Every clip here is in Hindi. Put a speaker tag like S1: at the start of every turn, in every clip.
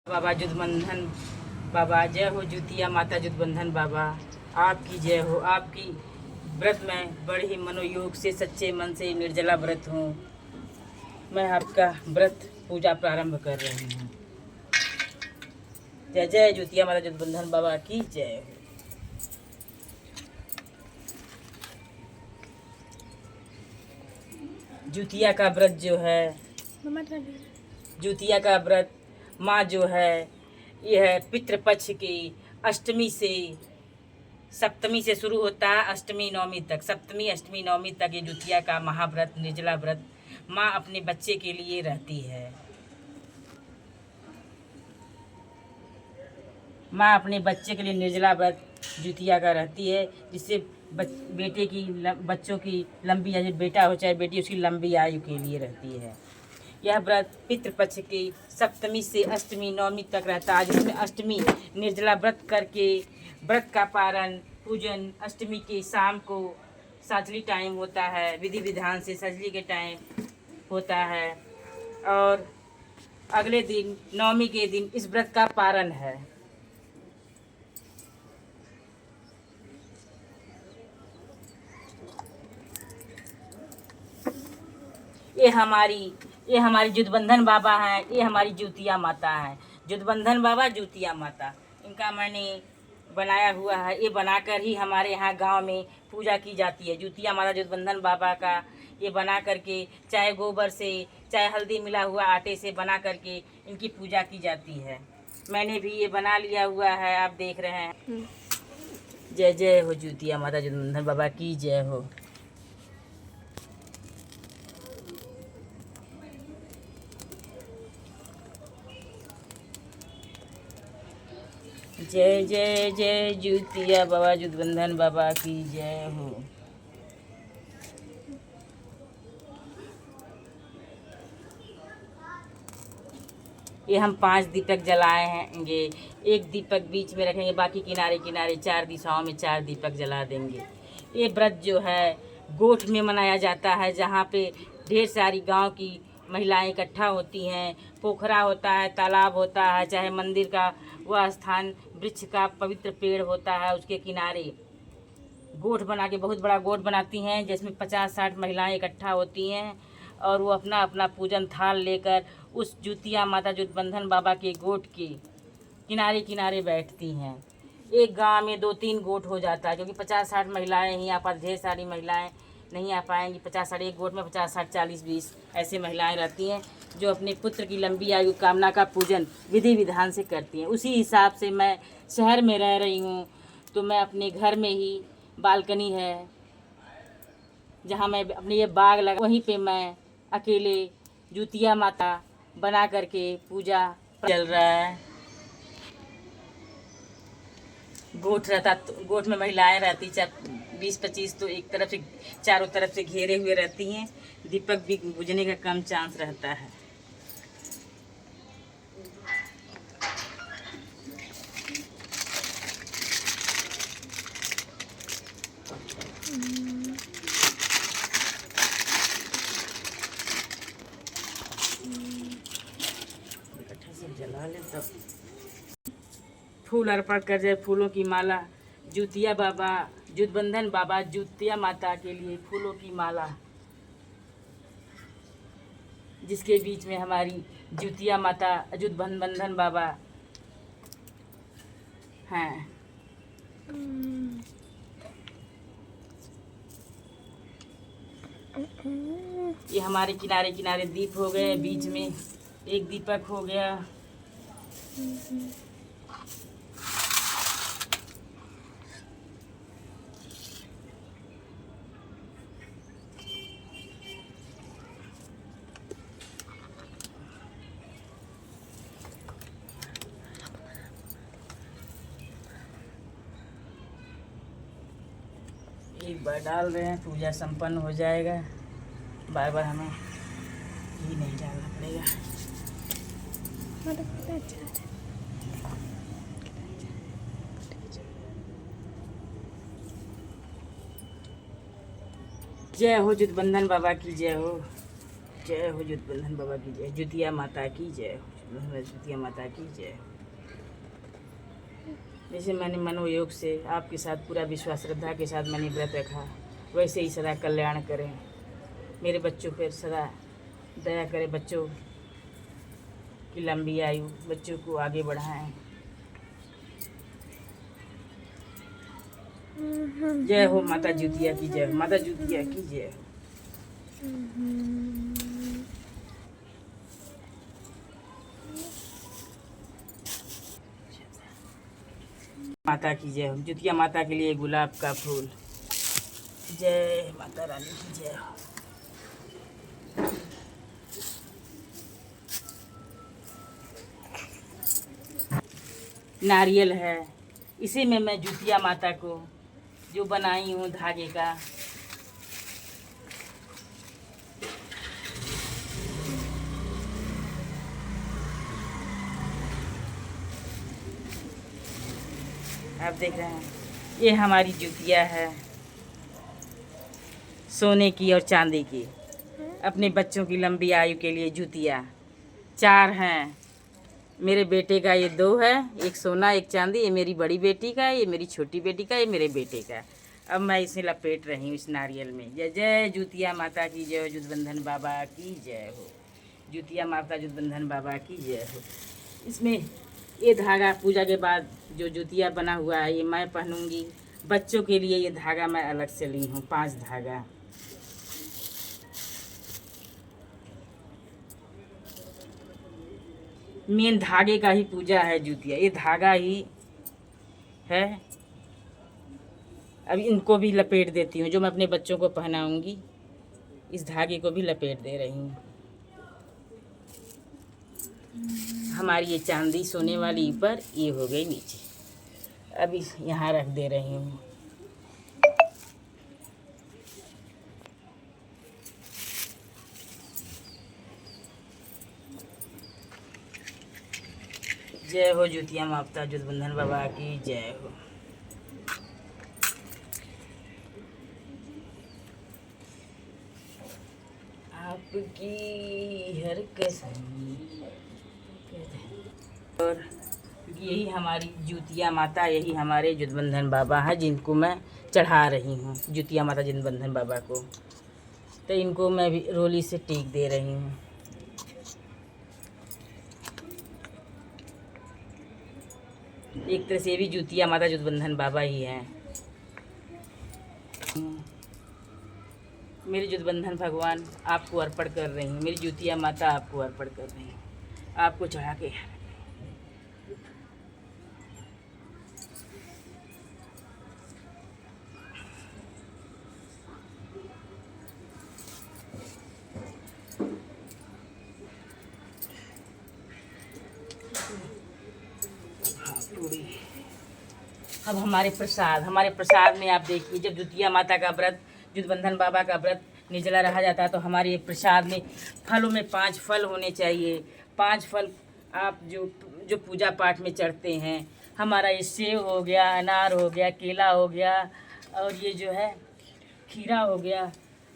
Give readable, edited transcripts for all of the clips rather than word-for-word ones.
S1: बाबा जुदबंधन बाबा जय हो। जुतिया माता जुदबंधन बाबा आपकी जय हो। आपकी व्रत में बड़े ही मनोयोग से सच्चे मन से निर्जला व्रत हूँ। मैं आपका व्रत पूजा प्रारंभ कर रही हूँ। जय जय जुतिया माता जुदबंधन बाबा की जय हो। जुतिया का व्रत जो है, जुतिया का व्रत माँ जो है, यह पितृपक्ष की अष्टमी से सप्तमी से शुरू होता है, अष्टमी नवमी तक, सप्तमी अष्टमी नवमी तक ये जुतिया का महाव्रत निर्जला व्रत माँ अपने बच्चे के लिए रहती है। माँ अपने बच्चे के लिए निर्जला व्रत जुतिया का रहती है, जिससे बेटे की बच्चों की लंबी आयु, बेटा हो चाहे बेटी, उसकी लंबी आयु के लिए रहती है। यह व्रत पितृपक्ष की सप्तमी से अष्टमी नवमी तक रहता है, जिसमें अष्टमी निर्जला व्रत करके व्रत का पारण पूजन अष्टमी के शाम को साजली टाइम होता है, विधि विधान से सजली के टाइम होता है, और अगले दिन नवमी के दिन इस व्रत का पारण है। ये हमारी जुदबंधन बाबा हैं, ये हमारी जुतिया माता हैं। जुदबंधन बाबा जुतिया माता, इनका मैंने बनाया हुआ है। ये बनाकर ही हमारे यहाँ गांव में पूजा की जाती है। जुतिया माता जुदबंधन बाबा का ये बना करके, चाहे गोबर से चाहे हल्दी मिला हुआ आटे से बना करके इनकी पूजा की जाती है। मैंने भी ये बना लिया हुआ है, आप देख रहे हैं। जय जय हो जुतिया माता जुदबंधन बाबा की जय हो। जय जय जय जुतिया बाबा जुदबंधन बाबा की जय हो। ये हम 5 दीपक जलाए हैंगे। एक दीपक बीच में रखेंगे, बाकी किनारे किनारे 4 दिशाओं में 4 दीपक जला देंगे। ये व्रत जो है गोठ में मनाया जाता है, जहाँ पे ढेर सारी गांव की महिलाएं इकट्ठा होती हैं। पोखरा होता है, तालाब होता है, चाहे मंदिर का वह स्थान, वृक्ष का पवित्र पेड़ होता है, उसके किनारे गोठ बना के बहुत बड़ा गोठ बनाती हैं, जिसमें 50-60 महिलाएं इकट्ठा होती हैं, और वो अपना अपना पूजन थाल लेकर उस जुतिया माता जुदबंधन बाबा के गोठ के किनारे किनारे बैठती हैं। एक गांव में 2-3 गोठ हो जाता है, क्योंकि 50-60 महिलाएं हैं। यहाँ पर ढेर सारी महिलाएं नहीं आ पाएंगी। 50-60 एक गोठ में 50-60 40-20 ऐसे महिलाएं रहती हैं, जो अपने पुत्र की लंबी आयु कामना का पूजन विधि विधान से करती हैं। उसी हिसाब से मैं शहर में रह रही हूँ, तो मैं अपने घर में ही बालकनी है, जहाँ मैं अपने ये बाग लगा, वहीं पे मैं अकेले जुतिया माता बना करके पूजा चल रहा है। गोठ रहता, गोठ में महिलाएं रहती 20-25, तो एक तरफ से चारों तरफ से घेरे हुए रहती हैं। दीपक भी बुझने का कम चांस रहता है। इकट्ठा सब जला ले, तब फूल अर्पण कर जाए। फूलों की माला जुतिया बाबा जुदबंधन बाबा जुतिया माता के लिए फूलों की माला, जिसके बीच में हमारी जुतिया माता जुदबंधन बाबा हैं। ये हमारे किनारे किनारे दीप हो गए, बीच में एक दीपक हो गया। एक बार डाल रहे हैं, पूजा संपन्न हो जाएगा। बार बार हमें घी नहीं डालना पड़ेगा। जय हो जुदबंधन बाबा की जय हो। जय हो जुदबंधन बाबा की जय। जुतिया माता की जय हो। जुतिया माता की जय। जैसे मैंने मनोयोग से आपके साथ पूरा विश्वास श्रद्धा के साथ मैंने व्रत रखा, वैसे ही सदा कल्याण करें, मेरे बच्चों पर सदा दया करें, बच्चों की लंबी आयु, बच्चों को आगे बढ़ाएं। जय हो माता जुतिया की जय, माता जुतिया की जय। माता की जय हो, जुतिया माता के लिए गुलाब का फूल। जय माता रानी की जय हो। नारियल है, इसी में मैं जुतिया माता को जो बनाई हूँ धागे का, आप देख रहे हैं, ये हमारी जुतिया है सोने की और चांदी की। अपने बच्चों की लंबी आयु के लिए जुतिया 4 हैं। मेरे बेटे का ये 2 है, एक सोना एक चांदी। ये मेरी बड़ी बेटी का है, ये मेरी छोटी बेटी का, ये मेरे बेटे का। अब मैं इसे लपेट रही हूँ इस नारियल में। जय जय जुतिया माता की जय हो, जुटबंधन बाबा की जय हो। जुतिया माता जुटबंधन बाबा की जय हो। इसमें ये धागा पूजा के बाद जो जुतिया बना हुआ है ये मैं पहनूंगी। बच्चों के लिए ये धागा मैं अलग से ली हूँ, 5 धागा। मेन धागे का ही पूजा है जुतिया, ये धागा ही है। अब इनको भी लपेट देती हूँ, जो मैं अपने बच्चों को पहनाऊंगी इस धागे को भी लपेट दे रही हूँ। हमारी ये चांदी सोने वाली ऊपर, ये हो गई नीचे। अभी यहाँ रख दे रही हूँ। जय हो जुतिया माता जुटबंधन बाबा की जय हो। आपकी हर कसम। और यही हमारी जुतिया माता, यही हमारे जुटबंधन बाबा हैं जिनको मैं चढ़ा रही हूँ, जुतिया माता जुटबंधन बाबा को। तो इनको मैं भी रोली से टेक दे रही हूँ। एक तरह से ये भी जुतिया माता जुटबंधन बाबा ही हैं। मेरी जुटबंधन भगवान आपको अर्पण कर रही हूँ, मेरी जुतिया माता आपको अर्पण कर रही हूँ, आपको चढ़ा के। अब हमारे प्रसाद में आप देखिए, जब जुतिया माता का व्रत, जुटबंधन बाबा का व्रत निर्जला रहा जाता है तो हमारे प्रसाद में फलों में 5 फल होने चाहिए। 5 फल आप जो पूजा पाठ में चढ़ते हैं, हमारा ये सेव हो गया, अनार हो गया, केला हो गया, और ये जो है खीरा हो गया।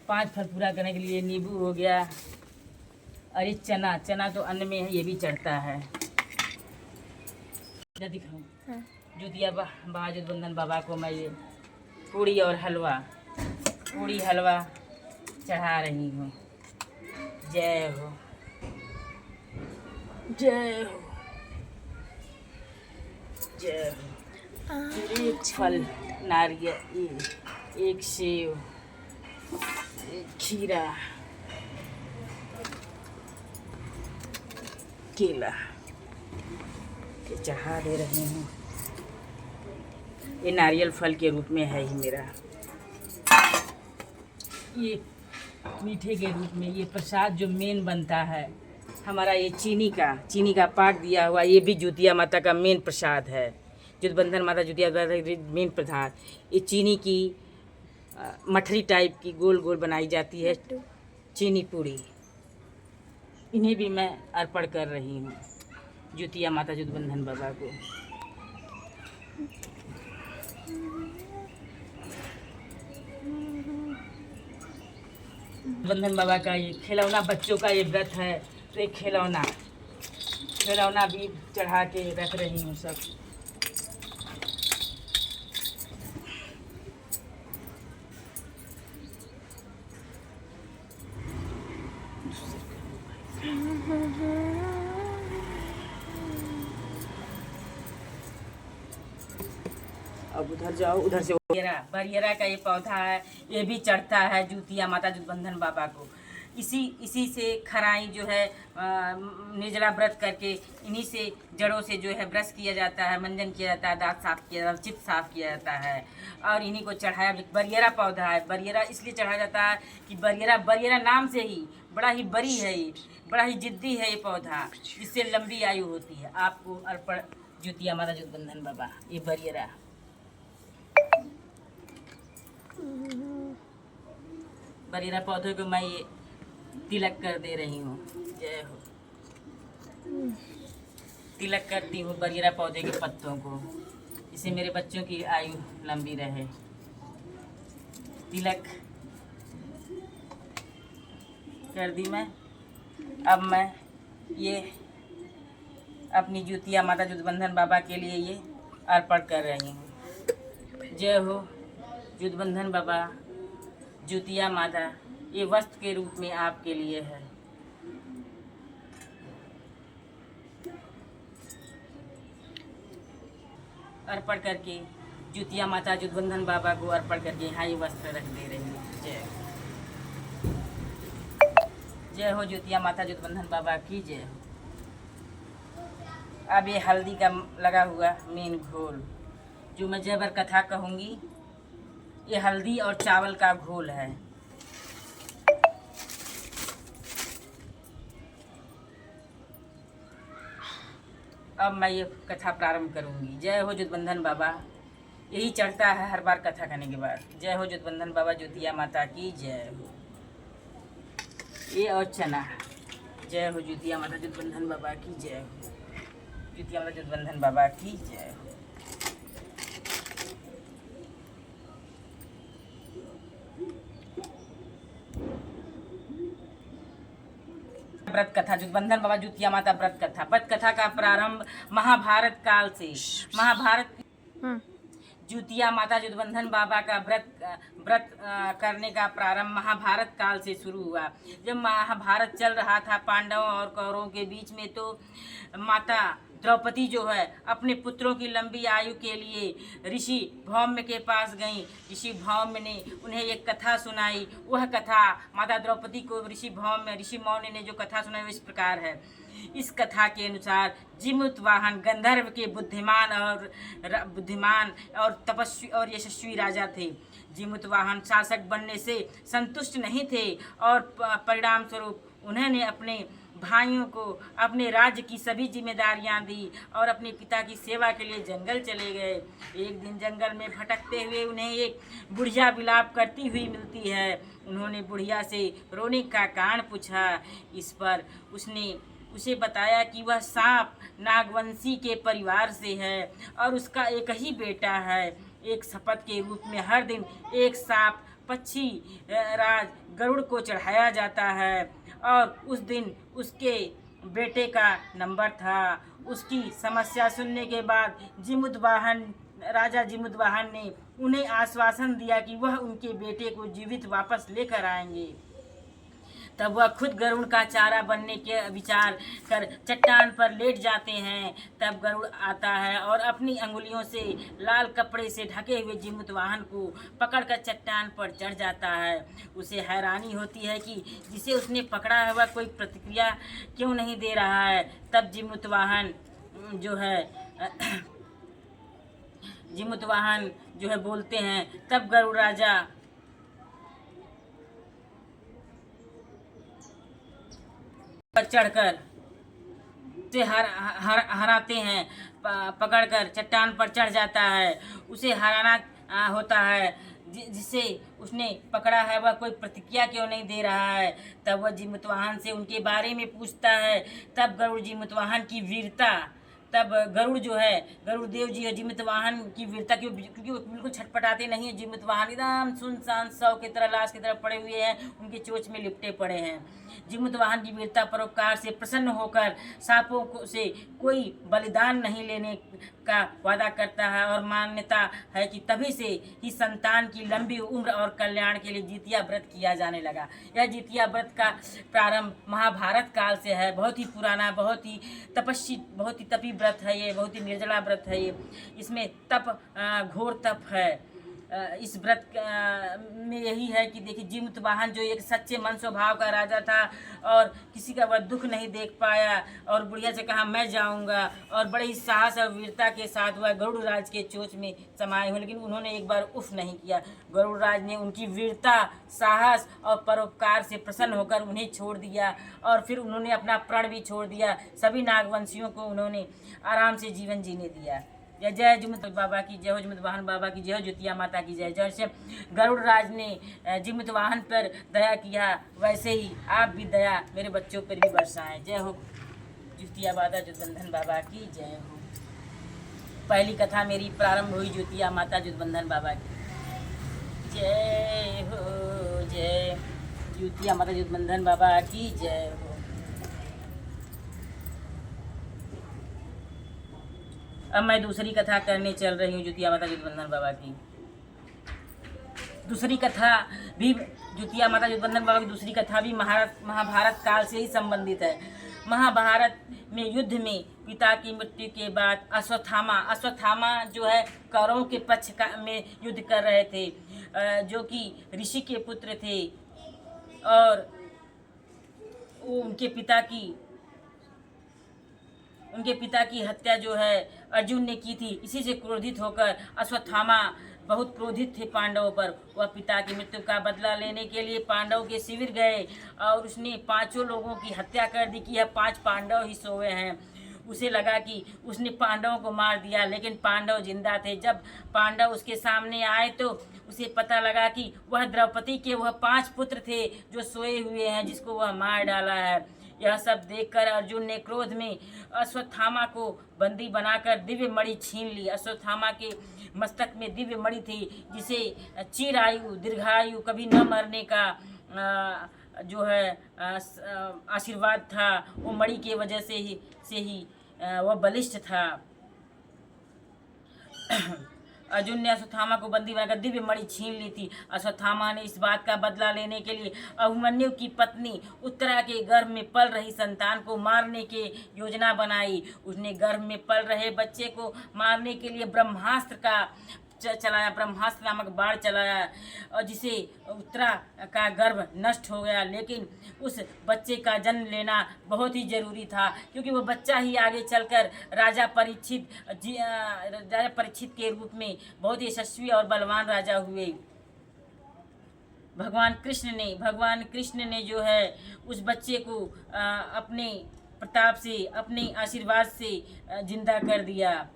S1: 5 फल पूरा करने के लिए नींबू हो गया, और ये चना तो अन्न में है, ये भी चढ़ता है। दिखाऊँ जुतिया बाबा जुटबंधन बाबा को मैं ये पूड़ी हलवा चढ़ा रही हूँ। जय हो, जय हो, जय हो। एक फल नारियल, एक सेव, एक खीरा, केला चढ़ा दे रही हूँ। ये नारियल फल के रूप में है ही मेरा, ये मीठे के रूप में। ये प्रसाद जो मेन बनता है हमारा, ये चीनी का पाक दिया हुआ, ये भी जुतिया माता का मेन प्रसाद है। जुटबंधन माता जुतिया मेन प्रसाद, ये चीनी की मठरी टाइप की गोल गोल बनाई जाती है चीनी पूड़ी, इन्हें भी मैं अर्पण कर रही हूँ जुतिया माता जुटबंधन बाबा को। जुटबंधन बाबा का ये खिलौना, बच्चों का ये व्रत है तो एक खिलौना खिलौना भी चढ़ा के रख रही हूँ सब। अब उधर जाओ, उधर से बरियरा का ये पौधा है, ये भी चढ़ता है जुतिया माता जुटबंधन बाबा को। इसी से खराई जो है निर्जला व्रत करके इन्हीं से जड़ों से जो है ब्रश किया जाता है, मंजन किया जाता है, दांत साफ किया जाता है, चित्त साफ किया जाता है और इन्हीं को चढ़ाया। बरियरा पौधा है, बरियरा इसलिए चढ़ाया जाता है कि बरियरा नाम से ही बड़ा ही बरी है, ये बड़ा ही जिद्दी है ये पौधा, जिससे लंबी आयु होती है। आपको अर्पण जुतिया माता जुटबंधन बाबा, ये बरियरा। बरियरा पौधे को मैं ये तिलक कर दे रही हूँ। जय हो। तिलक करती हूँ बरियरा पौधे के पत्तों को, इससे मेरे बच्चों की आयु लंबी रहे। तिलक कर दी मैं। अब मैं ये अपनी जुतिया माता जुटबंधन बाबा के लिए ये अर्पण कर रही हूँ। जय हो जुटबंधन बाबा, जुतिया माता, ये वस्त्र के रूप में आपके लिए है। अर्पण करके जुतिया माता जुटबंधन बाबा को अर्पण करके यहाँ ये वस्त्र रख दे रही हूँ। जय जय हो जुतिया माता जुटबंधन बाबा की जय हो। अब ये हल्दी का लगा हुआ मेन घोल जो मैं जय बर कथा कहूँगी, ये हल्दी और चावल का घोल है। अब मैं ये कथा प्रारंभ करूंगी। जय हो जुटबंधन बाबा, यही चढ़ता है हर बार कथा करने के बाद। जय हो जुटबंधन बाबा, जुतिया माता की जय हो। ये और चना। जय हो जुतिया माता जुटबंधन बाबा की जय हो। जुतिया माता जुटबंधन बाबा की जय हो। व्रत कथा, जुटबंधन बाबा जुतिया माता व्रत कथा। व्रत कथा का प्रारंभ महाभारत काल से। महाभारत जुतिया माता जुटबंधन बाबा का व्रत करने का प्रारंभ महाभारत काल से शुरू हुआ। जब महाभारत चल रहा था पांडवों और कौरवों के बीच में, तो माता द्रौपदी जो है अपने पुत्रों की लंबी आयु के लिए ऋषि भौम्य के पास गईं। ऋषि भौम्य ने उन्हें एक कथा सुनाई। वह कथा माता द्रौपदी को ऋषि मौर्य ने जो कथा सुनाई वो इस प्रकार है। इस कथा के अनुसार जिमुतवाहन गंधर्व के बुद्धिमान और तपस्वी और यशस्वी राजा थे। जिमुतवाहन शासक बनने से संतुष्ट नहीं थे और परिणाम स्वरूप उन्होंने अपने भाइयों को अपने राज्य की सभी जिम्मेदारियां दी और अपने पिता की सेवा के लिए जंगल चले गए। एक दिन जंगल में भटकते हुए उन्हें एक बुढ़िया विलाप करती हुई मिलती है। उन्होंने बुढ़िया से रोने का कारण पूछा। इस पर उसने उसे बताया कि वह सांप नागवंशी के परिवार से है और उसका एक ही बेटा है। एक शपथ के रूप में हर दिन एक सांप पक्षी राज गरुड़ को चढ़ाया जाता है और उस दिन उसके बेटे का नंबर था। उसकी समस्या सुनने के बाद राजा जिमुतवाहन ने उन्हें आश्वासन दिया कि वह उनके बेटे को जीवित वापस लेकर आएंगे। तब वह खुद गरुड़ का चारा बनने के विचार कर चट्टान पर लेट जाते हैं। तब गरुड़ आता है और अपनी अंगुलियों से लाल कपड़े से ढके हुए जिमुतवाहन को पकड़कर चट्टान पर चढ़ जाता है। उसे हैरानी होती है कि जिसे उसने पकड़ा है वह कोई प्रतिक्रिया क्यों नहीं दे रहा है। तब जिमुतवाहन जो है बोलते हैं। तब गरुड़ राजा पर चढ़कर उसे हराते हैं। पकड़कर चट्टान पर चढ़ जाता है। उसे हराना होता है। जिसे उसने पकड़ा है वह कोई प्रतिक्रिया क्यों नहीं दे रहा है। तब वह जिमुतवाहन से उनके बारे में पूछता है। तब गरुड़ जिमुतवाहन की वीरता तब गरुड़ जो है, गरुड़ देव जी है, जीवित वाहन की वीरता की, क्योंकि वो बिल्कुल छटपटाते नहीं है। जीवित वाहन एकदम सुनसान शव की तरह, लाश की तरह पड़े हुए हैं, उनके चोंच में लिपटे पड़े हैं। जीवित वाहन की वीरता परोपकार से प्रसन्न होकर सांपों से कोई बलिदान नहीं लेने का वादा करता है, और मान्यता है कि तभी से ही संतान की लंबी उम्र और कल्याण के लिए जितिया व्रत किया जाने लगा। यह जितिया व्रत का प्रारंभ महाभारत काल से है। बहुत ही पुराना, बहुत ही तपी व्रत है ये, बहुत ही निर्जला व्रत है ये। इसमें तप, घोर तप है। इस व्रत में यही है कि देखिए, जीवित वाहन जो एक सच्चे मन स्वभाव का राजा था, और किसी का वह दुख नहीं देख पाया, और बुढ़िया से कहा मैं जाऊंगा, और बड़े ही साहस और वीरता के साथ वह गरुड़ राज के चोंच में समाये हुए, लेकिन उन्होंने एक बार उफ नहीं किया। गरुड़ राज ने उनकी वीरता, साहस और परोपकार से प्रसन्न होकर उन्हें छोड़ दिया, और फिर उन्होंने अपना प्राण भी छोड़ दिया। सभी नागवंशियों को उन्होंने आराम से जीवन जीने दिया। जय जय जीवित बाबा की जय हो, जीवित वाहन बाबा की जय हो, ज्योतिया माता की जय। जैसे गरुड़ राज ने जीवित वाहन पर दया किया, वैसे ही आप भी दया मेरे बच्चों पर भी बरसाएं। जय हो ज्योतिया माता जुटबंधन बाबा की जय हो। पहली कथा मेरी प्रारंभ हुई ज्योतिया माता जुटबंधन बाबा की जय हो। जय ज्योतिया माता जुटबंधन बाबा की जय हो। अब मैं दूसरी कथा करने चल रही हूँ ज्योतिया माता जुटबंधन बाबा की। दूसरी कथा भी ज्योतिया माता जुटबंधन बाबा की दूसरी कथा भी महाभारत काल से ही संबंधित है। महाभारत में युद्ध में पिता की मृत्यु के बाद अश्वत्थामा जो है कौरवों के पक्ष में युद्ध कर रहे थे, जो कि ऋषि के पुत्र थे, और उनके पिता की हत्या जो है अर्जुन ने की थी। इसी से क्रोधित होकर अश्वत्थामा बहुत क्रोधित थे पांडवों पर। वह पिता की मृत्यु का बदला लेने के लिए पांडवों के शिविर गए, और उसने 5 लोगों की हत्या कर दी कि यह 5 पांडव ही सोए हैं। उसे लगा कि उसने पांडवों को मार दिया, लेकिन पांडव जिंदा थे। जब पांडव उसके सामने आए तो उसे पता लगा कि वह द्रौपदी के वह 5 पुत्र थे जो सोए हुए हैं, जिसको वह मार डाला है। यह सब देखकर अर्जुन ने क्रोध में अश्वत्थामा को बंदी बनाकर दिव्य मणि छीन ली। अश्वत्थामा के मस्तक में दिव्य मणि थी, जिसे चिरायु, दीर्घायु, कभी न मरने का जो है आशीर्वाद था। वो मणि की वजह से ही वह बलिष्ठ था। अर्जुन ने अश्वत्थामा को बंदी बनाकर दिव्य मणि छीन ली थी। अश्वत्थामा ने इस बात का बदला लेने के लिए अभिमन्यु की पत्नी उत्तरा के गर्भ में पल रही संतान को मारने की योजना बनाई। उसने गर्भ में पल रहे बच्चे को मारने के लिए ब्रह्मास्त्र नामक बाण चलाया, और जिसे उत्तरा का गर्भ नष्ट हो गया। लेकिन उस बच्चे का जन्म लेना बहुत ही जरूरी था, क्योंकि वो बच्चा ही आगे चलकर राजा परीक्षित के रूप में बहुत ही यशस्वी और बलवान राजा हुए। भगवान कृष्ण ने जो है उस बच्चे को अपने प्रताप से, अपने आशीर्वाद से जिंदा कर दिया।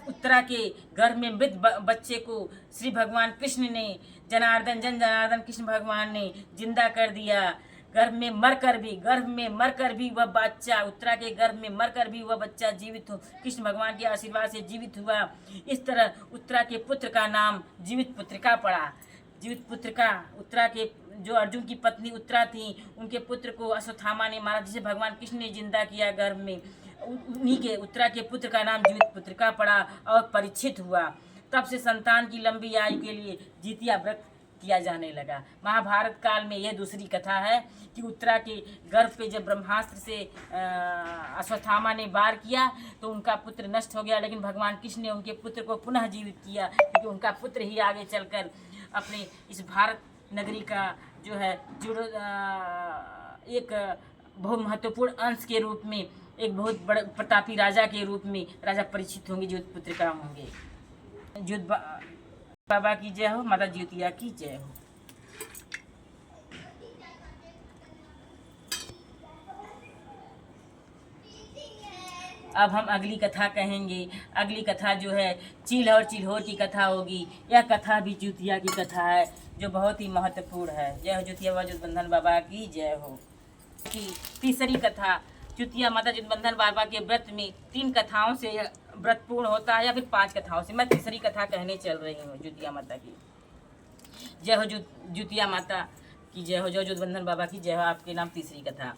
S1: उत्तरा के गर्भ में मृत बच्चे को श्री भगवान कृष्ण ने जनार्दन कृष्ण भगवान ने जिंदा कर दिया। गर्भ में मरकर भी वह बच्चा, उत्तरा के गर्भ में मरकर भी वह बच्चा जीवित हो, कृष्ण भगवान के आशीर्वाद से जीवित हुआ। इस तरह उत्तरा के पुत्र का नाम जीवित पुत्रिका पड़ा। जीवित पुत्रिका, उत्तरा के जो अर्जुन की पत्नी उत्तरा थी, उनके पुत्र को अश्वत्थामा ने मारा, जिसे भगवान कृष्ण ने जिंदा किया गर्भ में। उन्हीं के उत्तरा के पुत्र का नाम जीवित पुत्रिका पड़ा और परीक्षित हुआ। तब से संतान की लंबी आयु के लिए जितिया व्रत किया जाने लगा। महाभारत काल में यह दूसरी कथा है कि उत्तरा के गर्भ पे जब ब्रह्मास्त्र से अश्वत्थामा ने वार किया तो उनका पुत्र नष्ट हो गया, लेकिन भगवान कृष्ण ने उनके पुत्र को पुनः जीवित किया, क्योंकि उनका पुत्र ही आगे चलकर अपने इस भारत नगरी का जो है एक बहुत महत्वपूर्ण अंश के रूप में, एक बहुत बड़े प्रतापी राजा के रूप में राजा परीक्षित होंगे, ज्योति पुत्रिका होंगे। ज्योति बाबा की जय हो, माता ज्योतिया की जय हो। अब हम अगली कथा कहेंगे। अगली कथा जो है चील और चिल्होर की कथा होगी। यह कथा भी ज्योतिया की कथा है, जो बहुत ही महत्वपूर्ण है। जय हो ज्योतिया जुटबंधन बाबा की जय हो। की तीसरी कथा जुतिया माता जुटबंधन बाबा के व्रत में 3 कथाओं से व्रत पूर्ण होता है, या फिर 5 कथाओं से। मैं तीसरी कथा कहने चल रही हूँ जुतिया माता की। जय हो जुतिया माता की जय हो, जय जुटबंधन बाबा की जय हो। आपके नाम तीसरी कथा।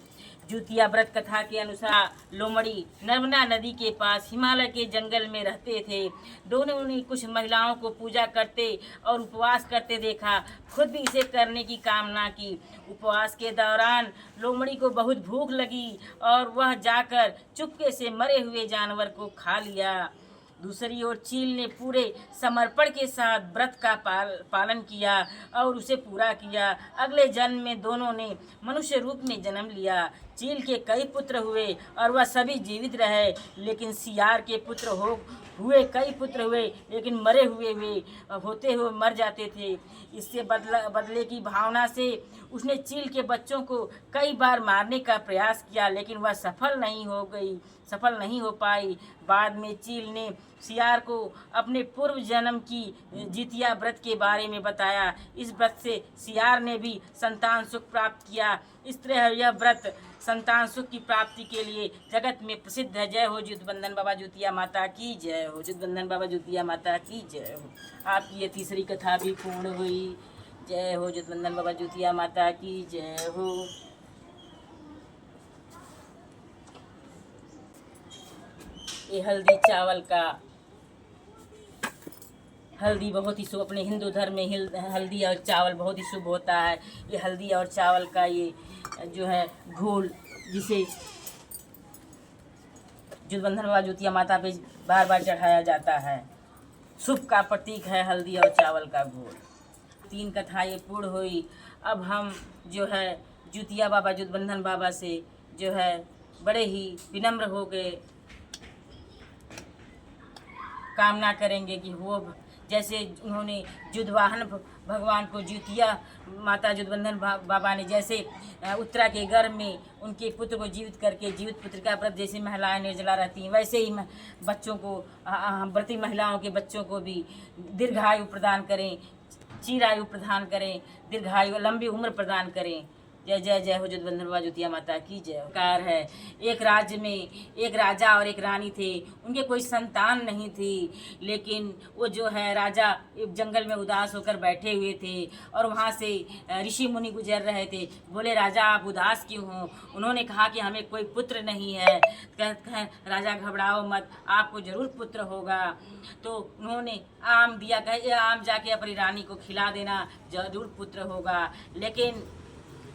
S1: जुतिया व्रत कथा के अनुसार लोमड़ी नर्मदा नदी के पास हिमालय के जंगल में रहते थे। दोनों ने कुछ महिलाओं को पूजा करते और उपवास करते देखा, खुद भी इसे करने की कामना की। उपवास के दौरान लोमड़ी को बहुत भूख लगी और वह जाकर चुपके से मरे हुए जानवर को खा लिया। दूसरी ओर चील ने पूरे समर्पण के साथ व्रत का पालन किया और उसे पूरा किया। अगले जन्म में दोनों ने मनुष्य रूप में जन्म लिया। चील के कई पुत्र हुए और वह सभी जीवित रहे, लेकिन सियार के पुत्र हुए कई पुत्र हुए, लेकिन मरे हुए होते हुए मर जाते थे। इससे बदले की भावना से उसने चील के बच्चों को कई बार मारने का प्रयास किया, लेकिन वह सफल नहीं हो पाई। बाद में चील ने सियार को अपने पूर्व जन्म की जितिया व्रत के बारे में बताया। इस व्रत से सियार ने भी संतान सुख प्राप्त किया। इस तरह यह व्रत संतान सुख की प्राप्ति के लिए जगत में प्रसिद्ध है। जय हो जुटबंधन बाबा जुतिया माता की जय हो, जुटबंधन बाबा जुतिया माता की जय हो। आपकी ये तीसरी कथा भी पूर्ण हुई। जय हो जुटबंधन बाबा जुतिया माता की जय हो। ये हल्दी बहुत ही शुभ, अपने हिंदू धर्म में हल्दी और चावल बहुत ही शुभ होता है। ये हल्दी और चावल का ये जो है घोल, जिसे जुटबंधन बाबा जुतिया माता पे बार बार चढ़ाया जाता है, शुभ का प्रतीक है हल्दी और चावल का घोल। 3 कथा ये पूर्ण हुई। अब हम जो है जुतिया बाबा जुटबंधन बाबा से जो है बड़े ही विनम्र हो गए कामना करेंगे कि वो जैसे उन्होंने जुदवाहन भगवान को जुतिया माता जुटबंधन बाबा ने जैसे उत्तरा के गर्भ में उनके पुत्र को जीवित करके जीवित पुत्र का व्रत जैसे महिलाएं निर्जला रहती हैं, वैसे ही बच्चों को व्रती महिलाओं के बच्चों को भी दीर्घायु प्रदान करें, चिरायु प्रदान करें, दीर्घायु लंबी उम्र प्रदान करें। जय जय जय हो जुटबंधन बाबा जुतिया माता की जय। कार है, एक राज्य में एक राजा और एक रानी थे। उनके कोई संतान नहीं थी, लेकिन वो जो है राजा एक जंगल में उदास होकर बैठे हुए थे और वहाँ से ऋषि मुनि गुजर रहे थे। बोले राजा आप उदास क्यों हो? उन्होंने कहा कि हमें कोई पुत्र नहीं है। राजा घबराओ मत, आपको जरूर पुत्र होगा। तो उन्होंने आम दिया, कहे आम जाके अपनी रानी को खिला देना, जरूर पुत्र होगा। लेकिन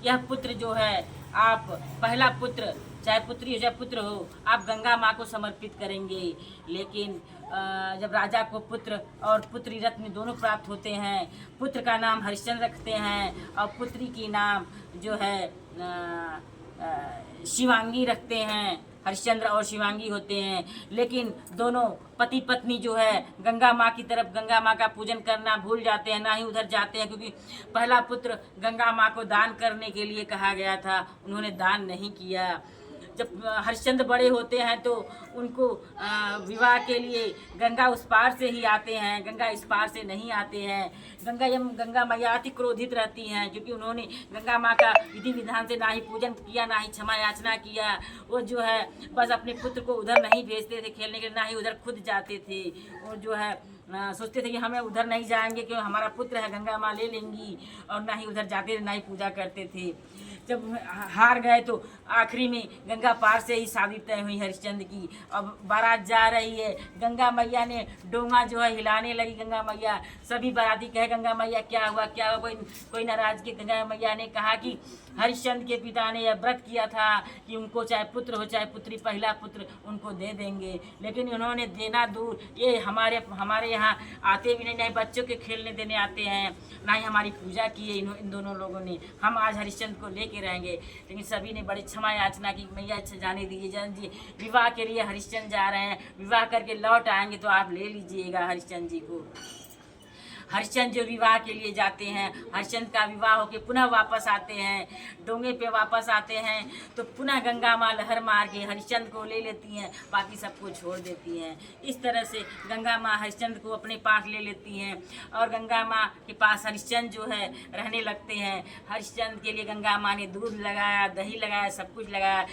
S1: यह पुत्र जो है, आप पहला पुत्र चाहे पुत्री हो चाहे पुत्र हो, आप गंगा माँ को समर्पित करेंगे। लेकिन जब राजा को पुत्र और पुत्री रत्न दोनों प्राप्त होते हैं, पुत्र का नाम हरिश्चंद्र रखते हैं और पुत्री की नाम जो है शिवांगी रखते हैं। हरिश्चंद्र और शिवांगी होते हैं, लेकिन दोनों पति पत्नी जो है गंगा माँ की तरफ गंगा माँ का पूजन करना भूल जाते हैं, ना ही उधर जाते हैं, क्योंकि पहला पुत्र गंगा माँ को दान करने के लिए कहा गया था, उन्होंने दान नहीं किया। जब हरिश्चंद्र बड़े होते हैं तो उनको विवाह के लिए गंगा उस पार से ही आते हैं, गंगा इस पार से नहीं आते हैं। गंगा मैया अति क्रोधित रहती हैं, क्योंकि उन्होंने गंगा माँ का विधि विधान से ना ही पूजन किया, ना ही क्षमा याचना किया। वो जो है बस अपने पुत्र को उधर नहीं भेजते थे खेलने के लिए, ना ही उधर खुद जाते थे। और जो है सोचते थे कि हमें उधर नहीं जाएंगे क्यों, हमारा पुत्र है, गंगा माँ ले लेंगी, और ना ही उधर जाते थे, ना ही पूजा करते थे। जब हार गए तो आखिरी में गंगा पार से ही शादी तय हुई हरिश्चंद्र की। अब बारात जा रही है, गंगा मैया ने डोंगा जो है हिलाने लगी। गंगा मैया, सभी बाराती कहे गंगा मैया क्या हुआ क्या हुआ, कोई नाराज के गंगा मैया ने कहा कि हरिश्चंद्र के पिता ने यह व्रत किया था कि उनको चाहे पुत्र हो चाहे पुत्री, पहला पुत्र उनको दे देंगे, लेकिन उन्होंने देना दूर, ये हमारे यहाँ आते भी नहीं, बच्चों के खेलने देने आते हैं, ना ही हमारी पूजा की है इन दोनों लोगों ने। हम आज हरिश्चंद्र को लेके रहेंगे। लेकिन सभी ने बड़ी क्षमा याचना की, मैया अच्छा जाने दीजिए, जान जी विवाह के लिए हरिश्चंद्र जा रहे हैं, विवाह करके लौट आएंगे तो आप ले लीजिएगा हरिश्चंद्र जी को। हरिश्चंद्र जो विवाह के लिए जाते हैं, हरिश्चंद्र का विवाह होके पुनः वापस आते हैं, डोंगे पे वापस आते हैं, तो पुनः गंगा माँ लहर मार के हरिश्चंद्र को ले लेती हैं, बाकी सबको छोड़ देती हैं। इस तरह से गंगा माँ हरिश्चंद्र को अपने पास ले लेती हैं और गंगा माँ के पास हरिश्चंद्र जो है रहने लगते हैं। हरिश्चंद्र के लिए गंगा माँ ने दूध लगाया, दही लगाया, सब कुछ लगाया।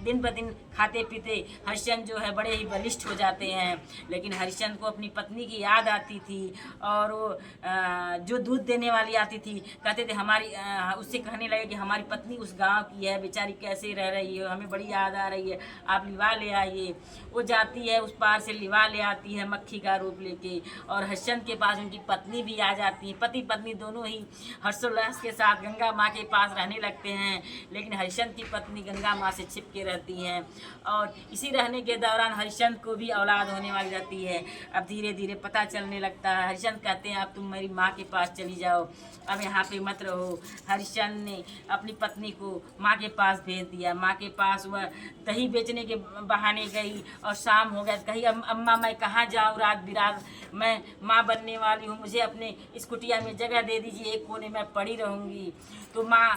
S1: दिन ब दिन खाते पीते हरिश्चंद्र जो है बड़े ही बलिष्ठ हो जाते हैं। लेकिन हरिश्चंद्र को अपनी पत्नी की याद आती थी और वो जो दूध देने वाली आती थी, कहते थे उससे कहने लगे कि हमारी पत्नी उस गांव की है, बेचारी कैसे रह रही है, हमें बड़ी याद आ रही है, आप लिवा ले आइए। वो जाती है, उस पार से लिवा ले आती है मक्खी का रूप लेके, और हरिश्चंद्र के पास उनकी पत्नी भी आ जाती है। पति पत्नी दोनों ही हर्षोल्लास के साथ गंगा माँ के पास रहने लगते हैं। लेकिन हरिश्चंद्र की पत्नी गंगा माँ से छिप के रहती हैं और इसी रहने के दौरान हरिश्चंद्र को भी औलाद होने वाली रहती है। अब धीरे धीरे पता चलने लगता है। हरिश्चंद्र कहते हैं अब तुम मेरी माँ के पास चली जाओ, अब यहाँ पे मत रहो। हरिश्चंद्र ने अपनी पत्नी को माँ के पास भेज दिया। माँ के पास वह दही बेचने के बहाने गई और शाम हो गया, कही अम्मा मैं कहाँ जाऊँ, रात बिरात मैं माँ बनने वाली हूँ, मुझे अपने इस कुटिया में जगह दे दीजिए, एक कोने में पड़ी रहूँगी। तो माँ